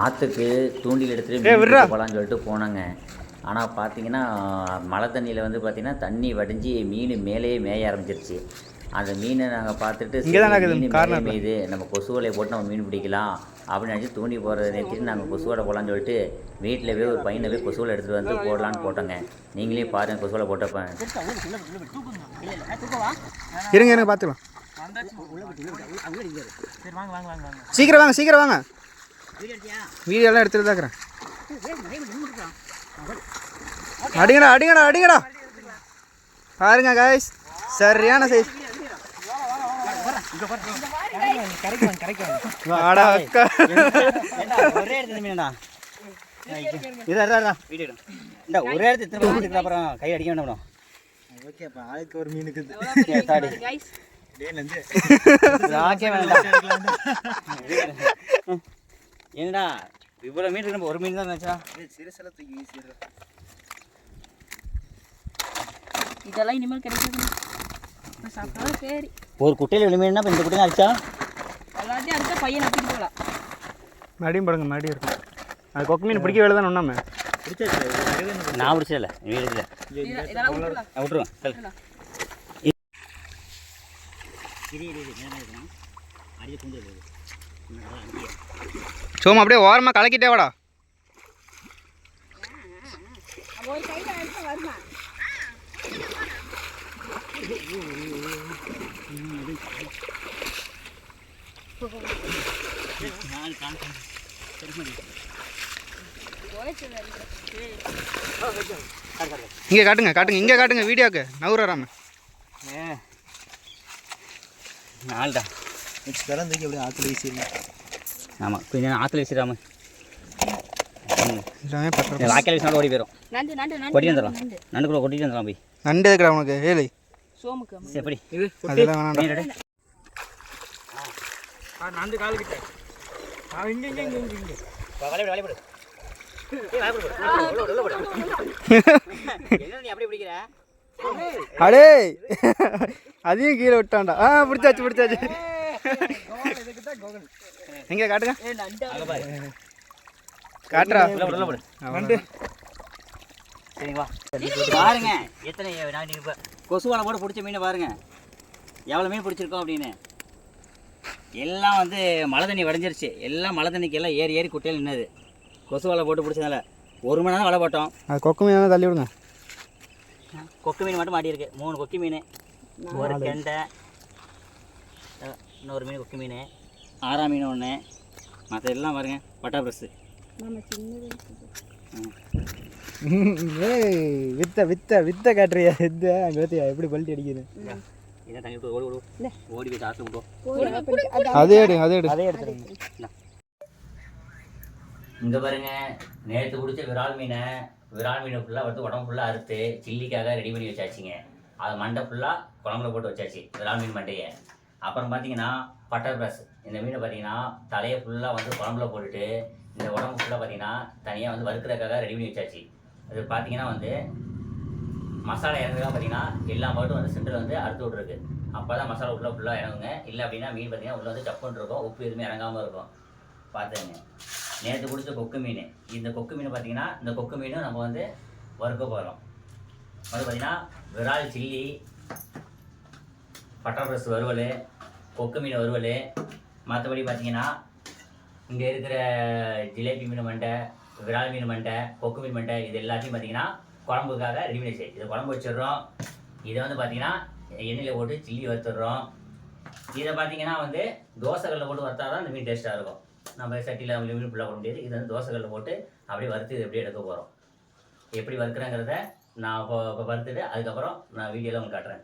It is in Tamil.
ஆற்றுக்கு தூண்டில் எடுத்துகிட்டு போகலான்னு சொல்லிட்டு போனாங்க. ஆனால் பார்த்தீங்கன்னா மழை தண்ணியில் வந்து பார்த்திங்கன்னா தண்ணி வடிஞ்சு மீன் மேலேயே மேய ஆரம்பிச்சிருச்சு. அந்த மீனை நாங்கள் பார்த்துட்டு மீன் மேலே மேயுது, நம்ம கொசு வலையை போட்டு நம்ம மீன் பிடிக்கலாம் அப்படின்னு நினச்சி தூண்டி போகிறத நிறுத்திட்டு நாங்கள் கொசு வலை போகலான்னு சொல்லிட்டு வீட்டில் போய் ஒரு பையனை போய் கொசு வலை எடுத்துகிட்டு வந்து போடலான்னு போட்டோங்க. நீங்களே பாருங்கள் கொசு வலை போட்டப்ப. இருங்க பார்த்துக்கலாம். சீக்கிரம் வாங்க சீக்கிரம் வாங்க. வீடியோ எல்லாம் எடுத்துட்டு தான் இருக்கிறேன். அடிங்கடா அடிங்கடா அடிங்கடா. பாருங்க கைஸ், சரியான சைஸ். வாடா அக்கா. ஒரே இடத்துல மீனடா. இதா வீடியோ எடு. இந்த ஒரே இடத்துல திரும்ப போட்டுக்கலாம், அப்புறம் கை அடிக்க வேண்டாம். ஓகே, அப்ப ஆளுக்கு ஒரு மீன் இருக்குது. தாடி டேலந்து ராக்கே வேண்டாம். என்னடா இவ்வளவு மீன் இருக்கு, ஒரு மீன் தான் நினைச்சா. சிறுசல தூக்கி வீசிடுற. இதெல்லாம் இனிமேல் கிடைக்காது. சாப்பிட்டாலும் சரி. ஒரு குட்டையில் விழுமீன்னா இப்போ இந்த குட்டையில் அடிச்சா எல்லாத்தையும் அடிச்சா பையன் நட்டிட்டு போகலாம். மடியும் படுங்க, மடி இருக்கும். அது கொக்கு மீன் பிடிக்க வேலை தான் ஒன்றாம பிடிச்சாச்சு. நான் பிடிச்சதில்ல வீடு இல்லை, விட்டுருவேன். சோமா அப்படியே ஓரமாக கலக்கிட்டே வாடா. இங்கே காட்டுங்க காட்டுங்க, இங்கே காட்டுங்க வீடியோக்கு நவுறாம. நாள்டா நெக்ஸ்ட் தூக்கி அப்படியே ஆற்றுல வீசிடலாம். ஆமாம், கொஞ்சம் ஆற்றுல வீசிடாம எல்லாமே பற்ற வாய்க்கால் வீசினாலும் ஓடி போயிடும். கொட்டி வந்துடலாம், நண்டுக்குள்ள கொட்டிட்டு வந்துடலாம் போய். நண்டு எதுக்குடா உனக்கு ஏழை? சோமுக்கு எப்படி அதெல்லாம் வேணாம். நண்டு காலுக்கிட்ட இங்கே இங்கே இங்கே இங்கே வலைப்படு. என்ன நீ அப்படி பிடிக்கிற? அடே அதையும் கீழே விட்டான்டா. பிடிச்சாச்சு பிடிச்சாச்சு. எங்கே காட்டுங்க, காட்டுறா. சரிங்களா, பாருங்க எத்தனை இப்போ கொசு வலை போட்டு பிடிச்ச மீனை பாருங்க, எவ்வளோ மீன் பிடிச்சிருக்கோம் அப்படின்னு. எல்லாம் வந்து மழை தண்ணி வடைஞ்சிருச்சு. எல்லாம் மழை தண்ணிக்கு எல்லாம் ஏறி ஏறி குட்டையில் நின்னது. கொசு வலை போட்டு பிடிச்சதால 1 மணி நேரம் வலை போட்டோம். அது கொக்கு மீன் தள்ளி விடுங்க. கொக்கு மீன் மட்டும் மாட்டியிருக்கு. 3 கொக்கி மீன், ஒரு கெண்டை, இன்னொரு மீன் கொக்கு மீன், 6ஆம் மீன் ஒன்று, மற்ற எல்லாம் பாருங்க பட்டா ப்ரெஸ்ஸு. வித்த வித்த வித்த காட்டுறியா? எந்த அங்கே பார்த்தியா எப்படி பல்ட்டி அடிக்குது? இதான் தண்ணி ஓடி ஓடி ஓடி போய் ஆற்று விட்டோம். அதே எடு அதே எடு அதே எடுத்துருங்க. இங்கே பாருங்க, நேற்று பிடிச்ச விரால் மீனை ஃபுல்லாக வந்து உடம்பு ஃபுல்லாக அறுத்து சில்லிக்காக ரெடி பண்ணி வச்சாச்சுங்க. அது மண்டை ஃபுல்லாக குழம்புல போட்டு வச்சாச்சு, விரால் மீன் மண்டையை. அப்புறம் பார்த்தீங்கன்னா பட்டர் ப்ரஸ், இந்த மீனை பார்த்தீங்கன்னா தலையை ஃபுல்லாக வந்து குழம்புல போட்டுட்டு இந்த உடம்பு ஃபுல்லாக பார்த்தீங்கன்னா தனியாக வந்து வறுக்கிறதுக்காக ரெடி பண்ணி வச்சாச்சு. அது பார்த்தீங்கன்னா வந்து மசாலா இறங்குறதுக்காக பார்த்தீங்கன்னா எல்லா பாட்டும் வந்து சென்டரில் வந்து அறுத்து விட்ருக்கு. அப்போ தான் மசாலா உள்ளே ஃபுல்லாக இறங்குங்க. இல்லை அப்படின்னா மீன் பார்த்தீங்கன்னா உள்ளே வந்து சப்புன்னு இருக்கும், உப்பு எதுவுமே இறங்காமல் இருக்கும். பார்த்துங்க, நேற்று பிடிச்ச கொக்கு மீன். இந்த கொக்கு மீன் பார்த்தீங்கன்னா இந்த கொக்கு மீனும் நம்ம வந்து வறுக்க போகிறோம். அது பார்த்தீங்கன்னா விரால் சில்லி, பட்டர் ப்ரஸ் வறுவல், கொக்கு மீன் வறுவல். மற்றபடி பார்த்தீங்கன்னா இங்கே இருக்கிற ஜிலேபி மீன் மண்டை, விரால் மீன் மண்டை, கொக்கு மீன் மண்டை, இது எல்லாத்தையும் பார்த்தீங்கன்னா குழம்புக்காக ரெடி பண்ணி வச்சு இதை குழம்பு வச்சிடுறோம். இதை வந்து பார்த்தீங்கன்னா எண்ணெயில் போட்டு சில்லி வறுத்துடுறோம். இதை பார்த்தீங்கன்னா வந்து தோசைகளில் போட்டு வறுத்தா தான் இந்த மீன் டேஸ்ட்டாக இருக்கும். நம்ம சட்டியில் மீன் ஃபுல்லாக போட முடியாது. இது வந்து தோசைகளில் போட்டு அப்படியே வறுத்து இது எப்படியே எடுக்க போகிறோம். எப்படி வறுக்கிறேங்கிறத நான் இப்போ வறுத்துட்டு அதுக்கப்புறம் நான் வீடியோவில் உங்களுக்கு காட்டுறேன்.